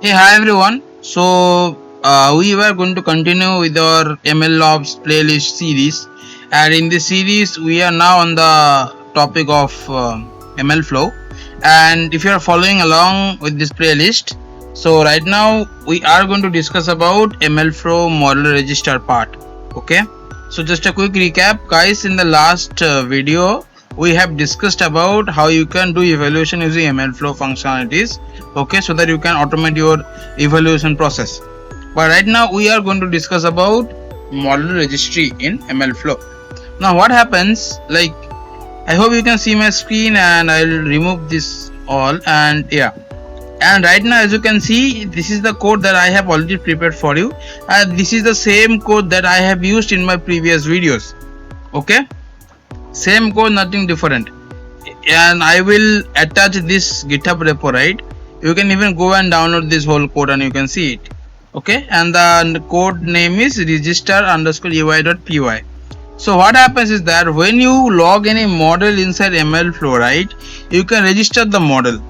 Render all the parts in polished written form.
Hey, hi everyone. We were going to continue with our MLOps playlist series, and in this series, we are now on the topic of MLflow. And if you are following along with this playlist, so right now we are going to discuss about MLflow Model Register part. Okay. So just a quick recap, guys. In the last video, we have discussed about how you can do evaluation using MLflow functionalities. Okay, so that you can automate your evaluation process. But right now we are going to discuss about model registry in MLflow. Now what happens, like, I hope you can see my screen, and I'll remove this all, and yeah, and right now as you can see, this is the code that I have already prepared for you, and this is the same code that I have used in my previous videos. Okay, same code, nothing different. And I will attach this GitHub repo, right? You can even go and download this whole code and you can see it. Okay, and the code name is register_ui.py. So what happens is that when you log any model inside MLflow, right, you can register the model.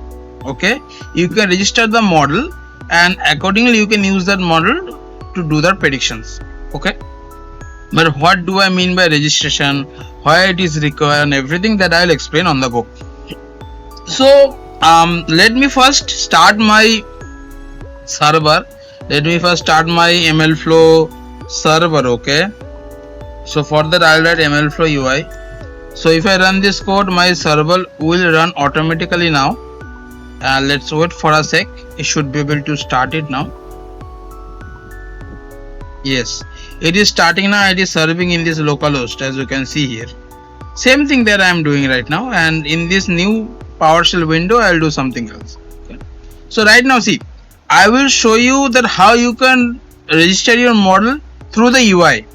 Okay, you can register the model, and accordingly you can use that model to do the predictions. Okay, but what do I mean by registration, why it is required, and everything that I'll explain on the go. So let me first start my server. Let me first start my MLflow server. Okay, so for that I'll write MLflow UI. So if I run this code, my server will run automatically now. Let's wait for a sec. It should be able to start it now. Yes, it is starting now. It is serving in this localhost, as you can see here. Same thing that I am doing right now, and in this new PowerShell window I'll do something else. Okay. So right now, see, I will show you that how you can register your model through the UI,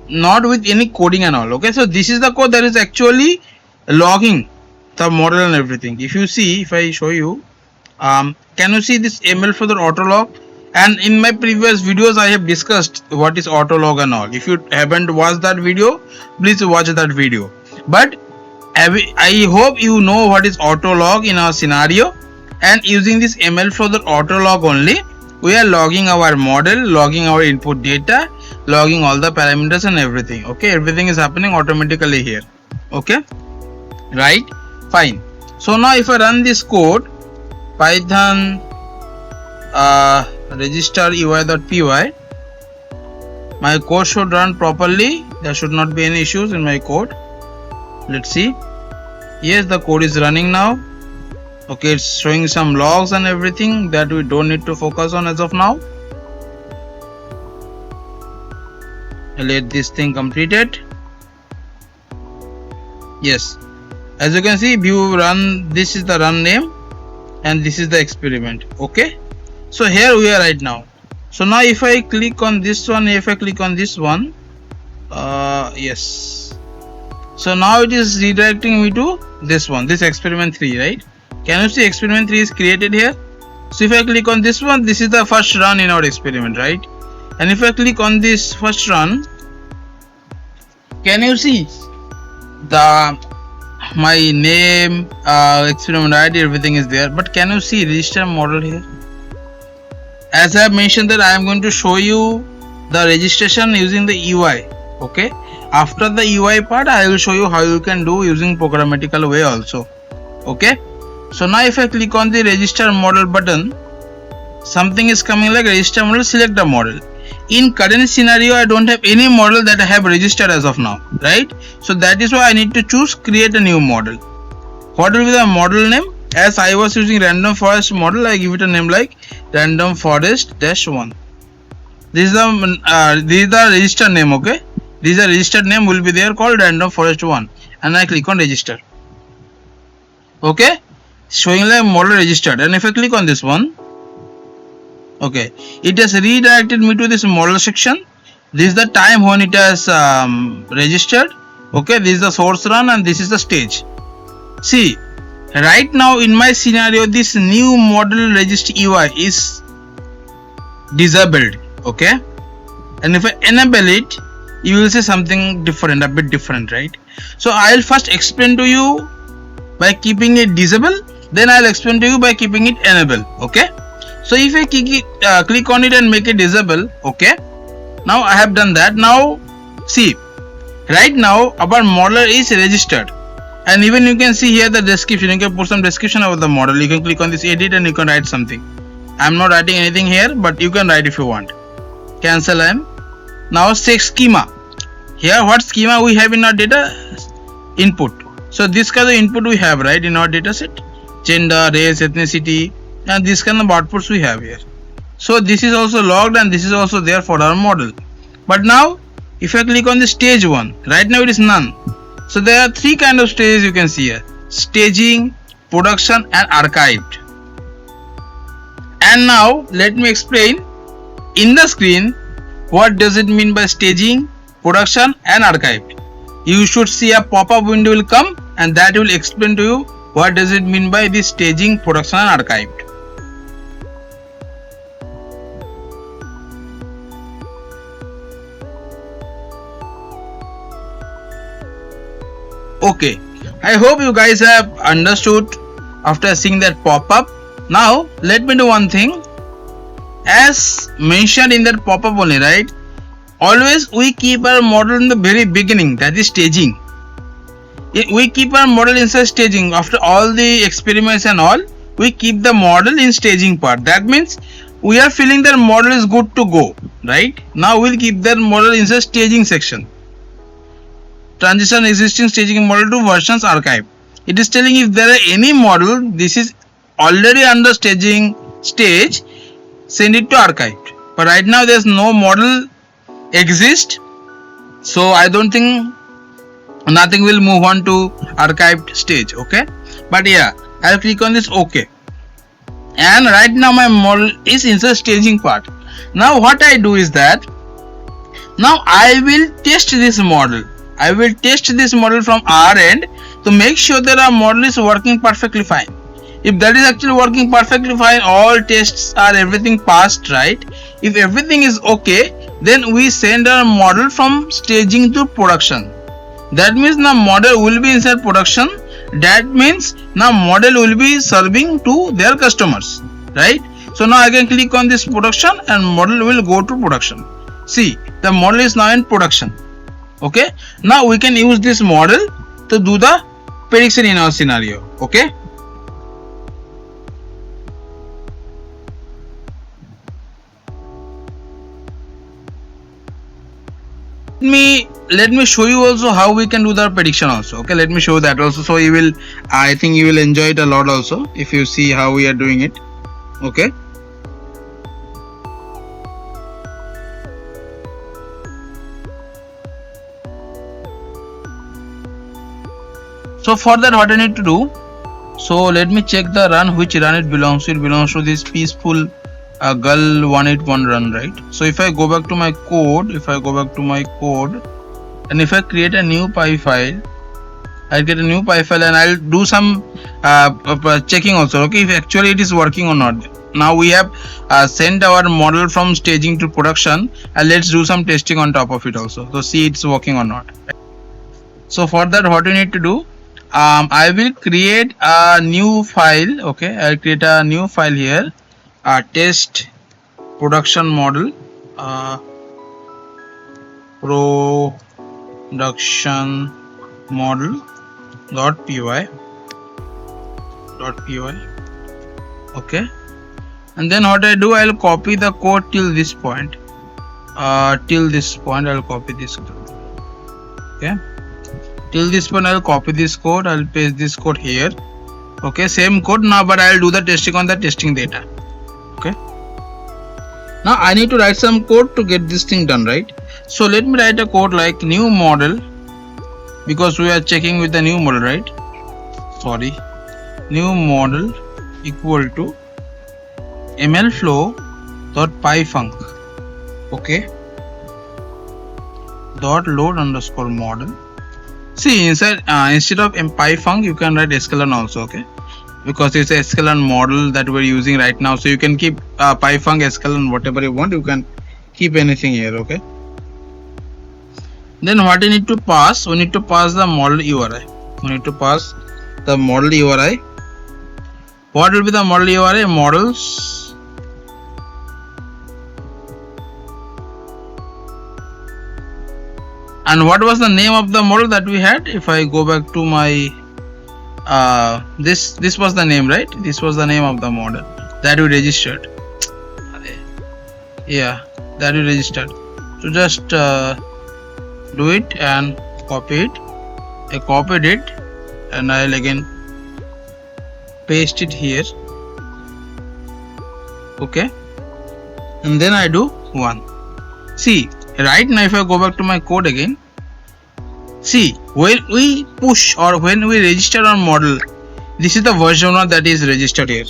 not with any coding and all. Okay, so this is the code that is actually logging the model and everything. If you see, if I show you, can you see this MLflow auto log? And in my previous videos I have discussed what is auto log and all. If you haven't watched that video, please watch that video. But I hope you know what is auto log in our scenario, and using this MLflow auto log only, we are logging our model, logging our input data, logging all the parameters and everything. Okay, everything is happening automatically here. Okay, right, fine. So now if I run this code, python register ui.py, my code should run properly. There should not be any issues in my code. Let's see. Yes, the code is running now. Okay, it's showing some logs and everything that we don't need to focus on as of now. Let this thing completed. Yes, as you can see, view run, this is the run name and this is the experiment. Okay, so here we are right now. So now if I click on this one, if I click on this one, yes, so now it is redirecting me to this one, this experiment 3, right? Can you see experiment 3 is created here? So if I click on this one, this is the first run in our experiment, right? And if I click on this first run, can you see my name, experiment ID, everything is there. But can you see register model here? As I have mentioned that I am going to show you the registration using the UI. Okay, after the UI part I will show you how you can do using programmatical way also. Okay, so now if I click on the register model button, something is coming like register model, select the model. In current scenario I don't have any model that I have registered as of now, right? So that is why I need to choose create a new model. What will be the model name? As I was using random forest model, I give it a name like random forest -1. This is the register name. Okay, this is the registered name will be there called random forest 1, and I click on register. Okay, showing like model registered, and if I click on this one, okay, it has redirected me to this model section. This is the time when it has registered. Okay, this is the source run and this is the stage. See, right now in my scenario this new model registry UI is disabled. Okay, and if I enable it, you will see something different, a bit different, right? So I'll first explain to you by keeping it disable, then I'll explain to you by keeping it enable. Okay, So if I click on it and make it disable, okay, now I have done that. Now see, right now our model is registered, and even you can see here the description. You can put some description about the model. You can click on this edit and you can write something. I'm not writing anything here, but you can write if you want. Cancel M. Now check schema. Here what schema we have in our data? Input. So this kind of input we have, right, in our data set. Gender, race, ethnicity, and this kind of outputs we have here. So this is also logged and this is also there for our model. But now if I click on the stage 1, right now it is none. So there are 3 kind of stages you can see here: staging, production and archived. And now let me explain in the screen what does it mean by staging, production and archived. You should see a pop-up window will come and that will explain to you what does it mean by this staging, production and archived. Okay, I hope you guys have understood after seeing that pop-up. Now let me do one thing. As mentioned in that pop-up only, right, always we keep our model in the very beginning, that is staging. We keep our model inside staging. After all the experiments and all, we keep the model in staging part. That means we are feeling that model is good to go, right? Now we'll keep that model inside staging section. Transition existing staging model to versions archive. It is telling if there are any model this is already under staging stage, send it to archived. But right now there's no model exist, so I don't think nothing will move on to archived stage. Okay, but yeah, I'll click on this OK, and right now my model is inside staging part. Now what I do is that now I will test this model. I will test this model from our end to make sure that our model is working perfectly fine. If that is actually working perfectly fine, all tests are everything passed, right? If everything is okay, then we send our model from staging to production. That means now model will be inside production. That means now model will be serving to their customers, right? So now I can click on this production and model will go to production. See, the model is now in production. Okay, now we can use this model to do the prediction in our scenario. Okay, let me show you also how we can do the prediction also. Okay, let me show that also, so you will, I think you will enjoy it a lot also if you see how we are doing it. Okay, so for that what I need to do, so let me check the run, which run it belongs to. It belongs to this peaceful girl 181 run, right? So if I go back to my code, and if I create a new py file, I'll get a new py file and I'll do some checking also. Okay, if actually it is working or not. Now we have sent our model from staging to production, and let's do some testing on top of it also, so see it's working or not. So for that what you need to do, I will create a new file. Okay, I'll create a new file here, test production model, production model .py. Okay, and then what I do, I'll copy the code till this point. I'll copy this code. Okay, till this point I'll copy this code, I'll paste this code here. Okay, same code now, but I'll do the testing on the testing data. Okay, now I need to write some code to get this thing done, right? So let me write a code like new model, because we are checking with the new model, right? Sorry, new model equal to MLflow.pyfunc. Okay, dot load underscore model. See, inside instead of pyfunc you can write sklearn also. Okay, because it's a sklearn model that we're using right now, so you can keep pyfunc, sklearn, whatever you want, you can keep anything here. Okay, then what you need to pass, we need to pass the model URI. What will be the model URI? Models And what was the name of the model that we had? If I go back to my this was the name, right? This was the name of the model that we registered. Yeah, that we registered. So just do it and copy it. I copied it and I'll again paste it here. Okay, and then I do 1. See, right now if I go back to my code again, see, when we push or when we register our model, this is the version 1 that is registered here.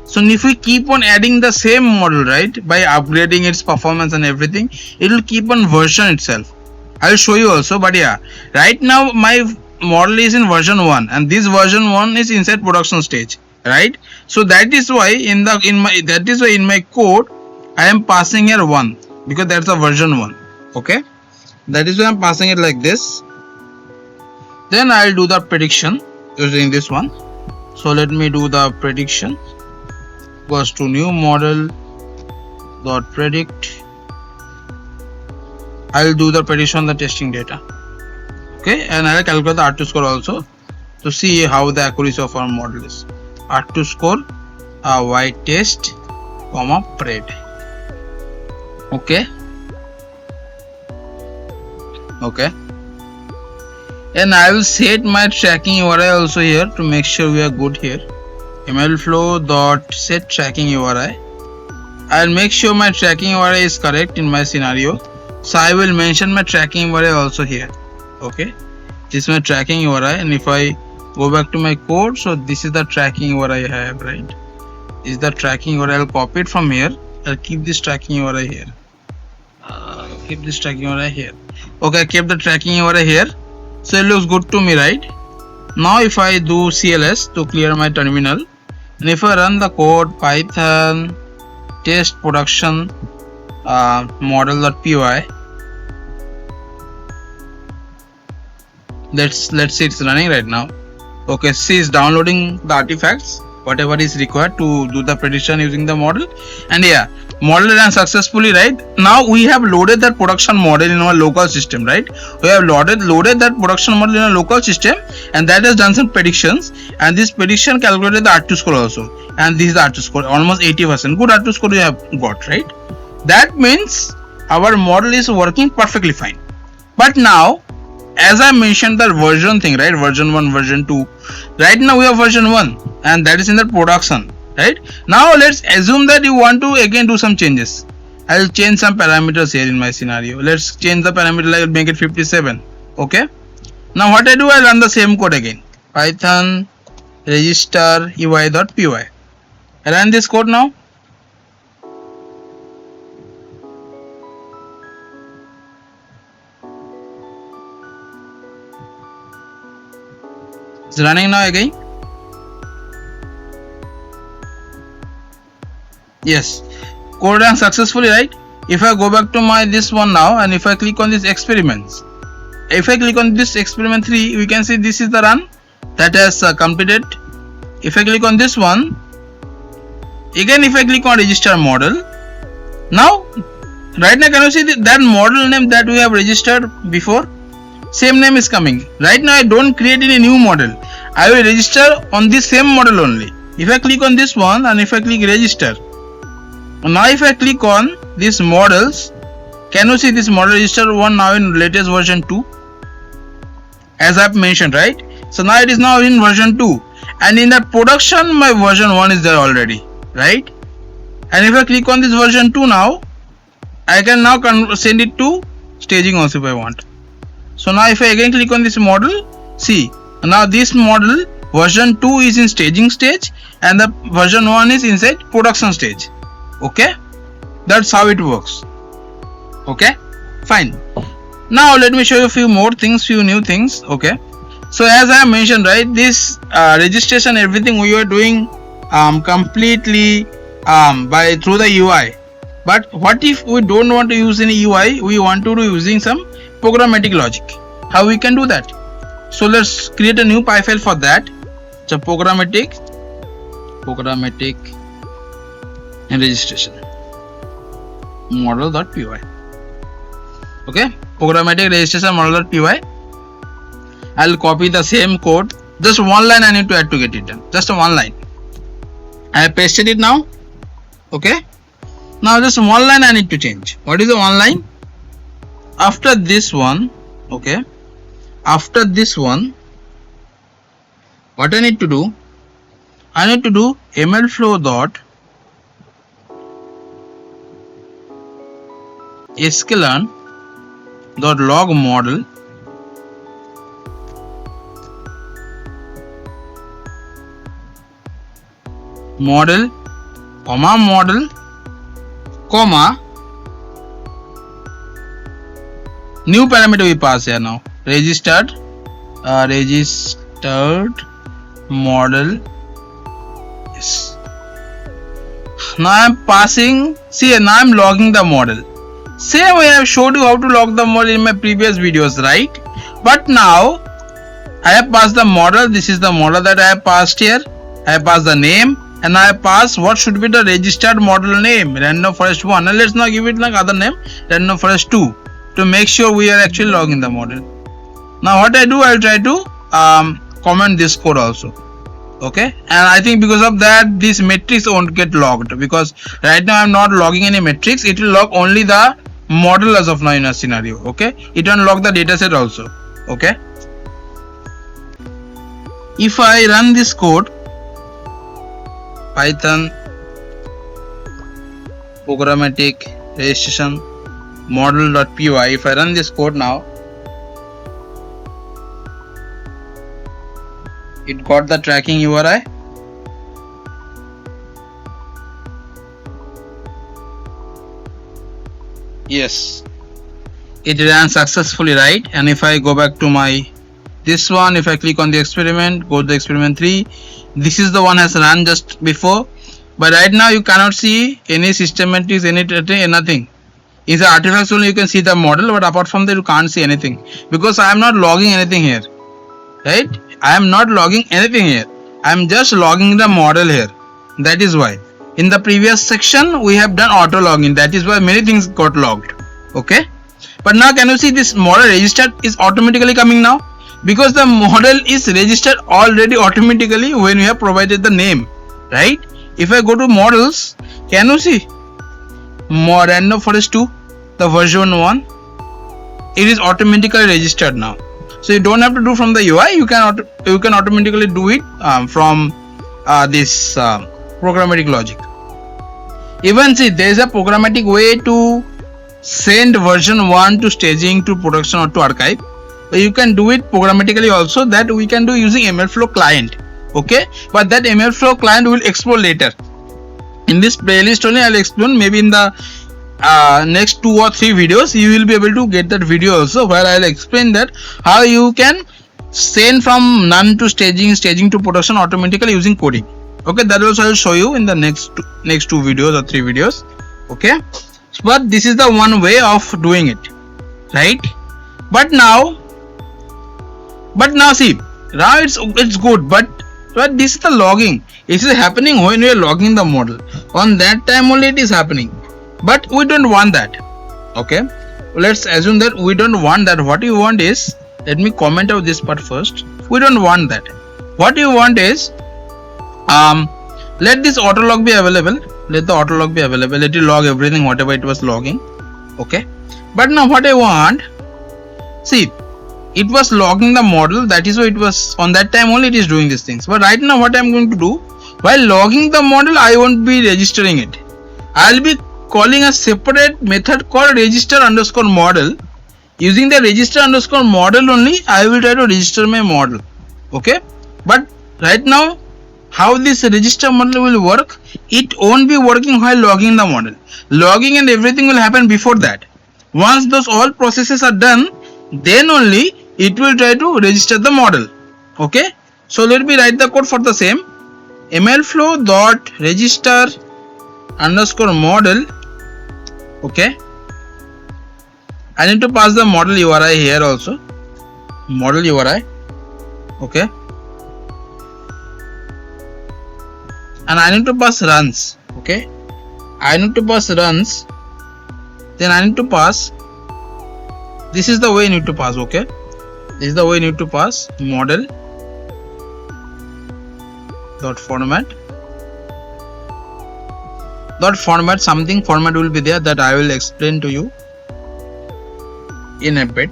So if we keep on adding the same model, right, by upgrading its performance and everything, it will keep on version itself. I will show you also, but yeah, right now my model is in version 1 and this version 1 is inside production stage, right? So that is why in my code I am passing here 1 because that's a version 1. Okay, that is why I'm passing it like this. Then I'll do the prediction using this one. So let me do the prediction. Goes to new model dot predict. I'll do the prediction on the testing data. Okay, and I'll calculate the R2 score also to see how the accuracy of our model is. R2 score y test comma pred. Okay. Okay. And I will set my tracking URI also here to make sure we are good here. MLflow dot set tracking URI. I'll make sure my tracking URI is correct in my scenario. So I will mention my tracking URI also here. Okay, this is my tracking URI, and if I go back to my code, so this is the tracking URI I have, right? This is the tracking URI. I'll copy it from here. I'll keep this tracking URI here. Keep this tracking URI here. Okay, I kept the tracking URI here. So it looks good to me, right? Now if I do CLS to clear my terminal, and if I run the code python test production model.py, let's see, it's running right now. Okay, see, it's downloading the artifacts, whatever is required to do the prediction using the model. And yeah, model ran successfully, right? Now we have loaded that production model in our local system, right? We have loaded that production model in a local system, and that has done some predictions, and this prediction calculated the R2 score also, and this is the R2 score, almost 80%. Good R2 score you have got, right? That means our model is working perfectly fine. But now, as I mentioned the version thing, right? Version 1, version 2. Right now we have version 1, and that is in the production, right? Now let's assume that you want to again do some changes. I'll change some parameters here in my scenario. Let's change the parameter, like make it 57. Okay. Now what I do, I run the same code again. Python register ui.py. I run this code now. It's running now again. Yes, code ran successfully, right? If I go back to my this one now, and if I click on this experiments, if I click on this experiment 3, we can see this is the run that has completed. If I click on this one, again if I click on register model, now right now can you see that model name that we have registered before? Same name is coming. Right now I don't create any new model. I will register on this same model only. If I click on this one and if I click register, now if I click on these models, can you see this model register 1 now in latest version 2, as I have mentioned, right? So now it is now in version 2, and in that production my version 1 is there already, right? And if I click on this version 2 now, I can now send it to staging also if I want. So now if I again click on this model, see, now this model version 2 is in staging stage and the version 1 is inside production stage. Okay, that's how it works. Okay, fine. Now let me show you a few more things, few new things. Okay, so as I mentioned, right, this registration, everything we are doing completely through the UI. But what if we don't want to use any UI, we want to do using some programmatic logic? How we can do that? So let's create a new py file for that. So programmatic and registration model.py. Okay, programmatic registration model.py. I'll copy the same code. Just one line I need to add to get it done. Just one line. I have pasted it now. Okay. Now just one line I need to change. What is the one line? After this one, okay. After this one, what I need to do? I need to do MLflow dot sklearn dot log model model comma new parameter we pass here now, registered model. Yes. Now I am passing, see now I am logging the model. Same way I have showed you how to log the model in my previous videos, right? But now I have passed the model. This is the model that I have passed here. I have passed the name and I have passed what should be the registered model name, random forest 1. And let's now give it like other name, random forest 2, to make sure we are actually logging the model. Now what I do, I will try to comment this code also. Okay, and I think because of that this matrix won't get logged, because right now I am not logging any matrix. It will log only the model as of now in a scenario. Okay, it won't log the dataset also. Okay, if I run this code, Python programmatic registration model.py, if I run this code now, it got the tracking URI. Yes, it ran successfully, right? And if I go back to my this one, if I click on the experiment, go to the experiment 3, this is the one has run just before, but right now you cannot see any system metrics, nothing. In the artifacts only you can see the model, but apart from that you can't see anything, because I am not logging anything here, right? I am not logging anything here. I am just logging the model here. That is why in the previous section we have done auto login. That is why many things got logged. Okay, but now can you see this model registered is automatically coming now, because the model is registered already automatically when we have provided the name, right? If I go to models, can you see random forest 2, the version 1, it is automatically registered now. So you don't have to do from the UI, you can automatically do it from this programmatic logic. Even see, there is a programmatic way to send version 1 to staging, to production, or to archive. So you can do it programmatically also, that we can do using MLflow client. Okay, but that MLflow client will explore later. In this playlist only I will explain, maybe in the next 2 or 3 videos you will be able to get that video also, where I will explain that how you can send from none to staging to production automatically using coding. Okay, that also I will show you in the next 2 videos or 3 videos. Okay, but this is the one way of doing it, right? But now see, now it's good, but this is the logging. It is happening when we are logging the model. On that time only it is happening, but we don't want that. Okay, let's assume that we don't want that. What you want is, let me comment out this part first. We don't want that. What you want is, let this auto log be available. Let the auto log be available. Let it log everything whatever it was logging. Okay, but now what I want, see, it was logging the model. That is why it was on that time only it is doing these things. But right now what I am going to do, while logging the model, I won't be registering it. I will be calling a separate method called register_model. Using the register_model only, I will try to register my model. Okay, but right now how this register model will work, it won't be working while logging the model. Logging and everything will happen before that. Once those all processes are done, then only it will try to register the model. Okay, so let me write the code for the same. MLflow dot register_model. Okay, I need to pass the model URI here also, model URI. Okay, and I need to pass runs. Okay, I need to pass runs, then I need to pass this is the way you need to pass. Okay, this is the way you need to pass model dot format. Something format will be there that I will explain to you in a bit.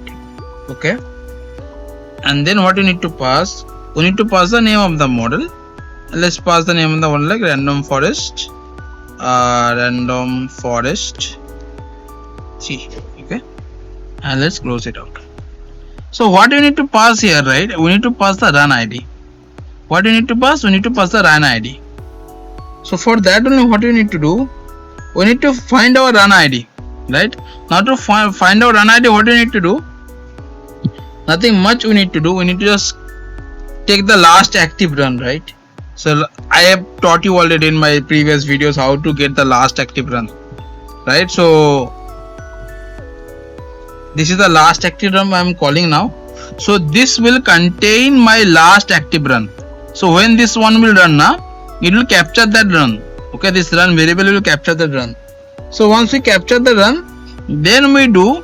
Okay, and then what you need to pass, we need to pass the name of the model. Let's pass the name of the one like random forest C. Okay, and let's close it out. So what you need to pass here, right? We need to pass the run ID. What you need to pass? We need to pass the run ID. So for that only, what you need to do, we need to find our run ID, right? Now to find our run ID, what you need to do? Nothing much we need to do. We need to just take the last active run, right? So I have taught you already in my previous videos how to get the last active run, right? So this is the last active run I am calling now. So this will contain my last active run. So when this one will run now, it will capture that run. Okay, this run variable will capture that run. So once we capture the run, then we do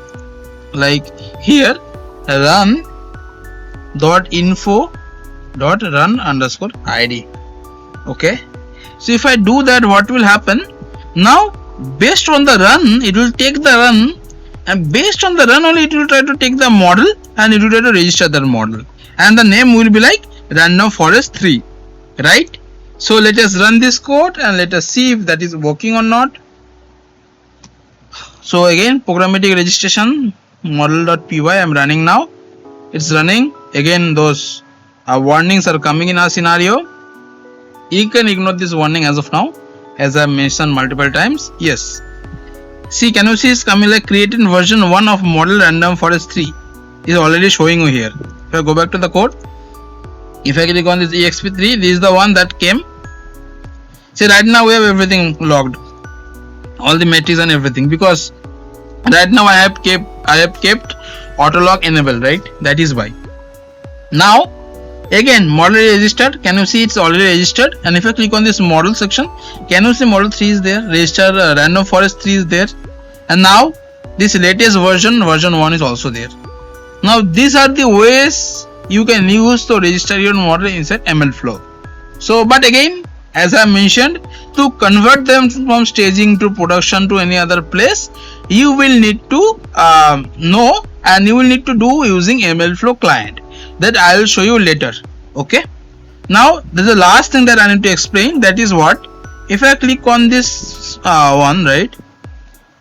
like here run dot info dot run underscore id. Okay, so if I do that, what will happen? Now based on the run, it will take the run, and based on the run only it will try to take the model and it will try to register that model, and the name will be like random forest 3, right? So let us run this code and let us see if that is working or not. So again, programmatic registration model.py I am running now. It's running. Again, those warnings are coming in our scenario. You can ignore this warning as of now, as I mentioned multiple times. Yes. See, can you see it's coming like created version 1 of model random forest 3 is already showing you here. If I go back to the code, if I click on this exp3, this is the one that came. See, right now we have everything logged, all the metrics and everything, because right now I have kept auto log enabled, right? That is why. Now again, model is registered. Can you see it's already registered? And if I click on this model section, can you see model 3 is there, register random forest 3 is there, and now this latest version 1 is also there. Now these are the ways you can use to register your model inside MLflow. So but again, as I mentioned, to convert them from staging to production to any other place, you will need to know, and you will need to do using MLflow client, that I will show you later. Okay, now there's the last thing that I need to explain, that is what, if I click on this one, right,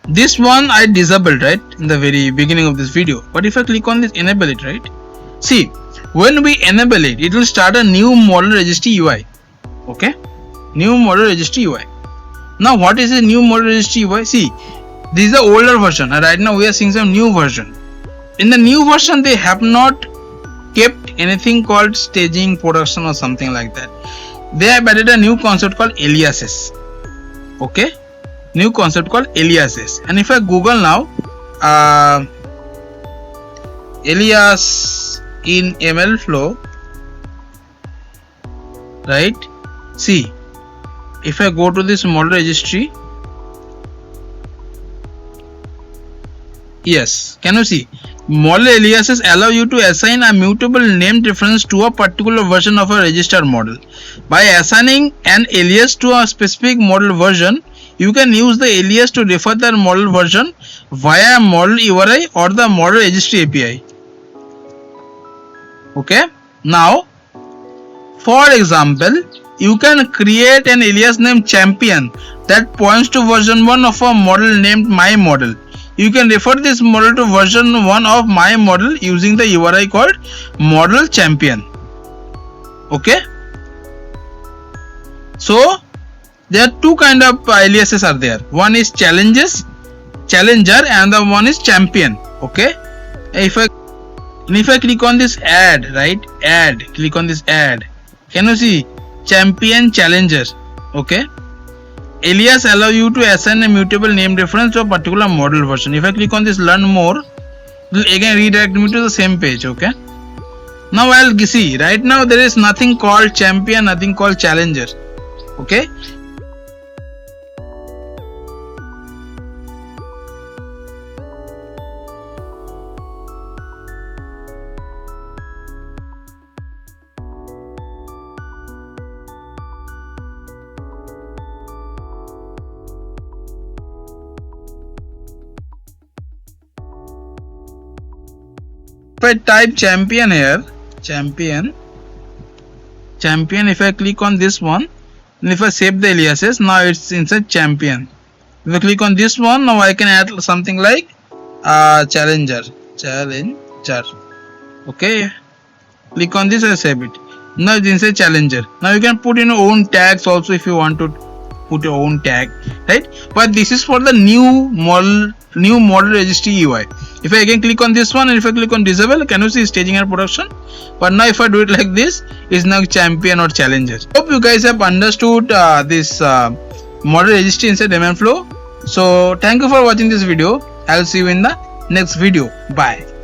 this one I disabled, right, in the very beginning of this video, but if I click on this enable it, right, see, when we enable it, it will start a new model registry UI. Okay, new model registry UI. Now what is a new model registry UI? See, this is the older version, and right now we are seeing some new version. In the new version, they have not kept anything called staging, production or something like that. They have added a new concept called aliases. Okay, new concept called aliases. And if I Google now alias in MLflow, right, see, if I go to this model registry, yes, can you see, model aliases allow you to assign a mutable name reference to a particular version of a registered model. By assigning an alias to a specific model version, you can use the alias to refer that model version via model URI or the model registry API. Okay, now for example, you can create an alias named champion that points to version 1 of a model named my model. You can refer this model to version 1 of my model using the URI called model champion. Okay, so there are two kind of aliases are there. One is challenger, and the one is champion. Okay, if I click on this add, right, click on this add, can you see champion, challenger? Okay, alias allow you to assign a mutable name reference to a particular model version. If I click on this learn more, it will again redirect me to the same page. Okay, now I'll see, right now there is nothing called champion, nothing called challenger. Okay, if I type champion here, champion, if I click on this one, and if I save the aliases, now it's inside champion. If I click on this one, now I can add something like challenger. Okay, click on this and save it. Now it's inside challenger. Now you can put in your own tags also if you want to put your own tag, right? But this is for the new model registry UI. If I again click on this one and if I click on disable, can you see staging and production? But now if I do it like this, it's now champion or challenger. Hope you guys have understood this model registry inside MLflow. So thank you for watching this video. I'll see you in the next video. Bye.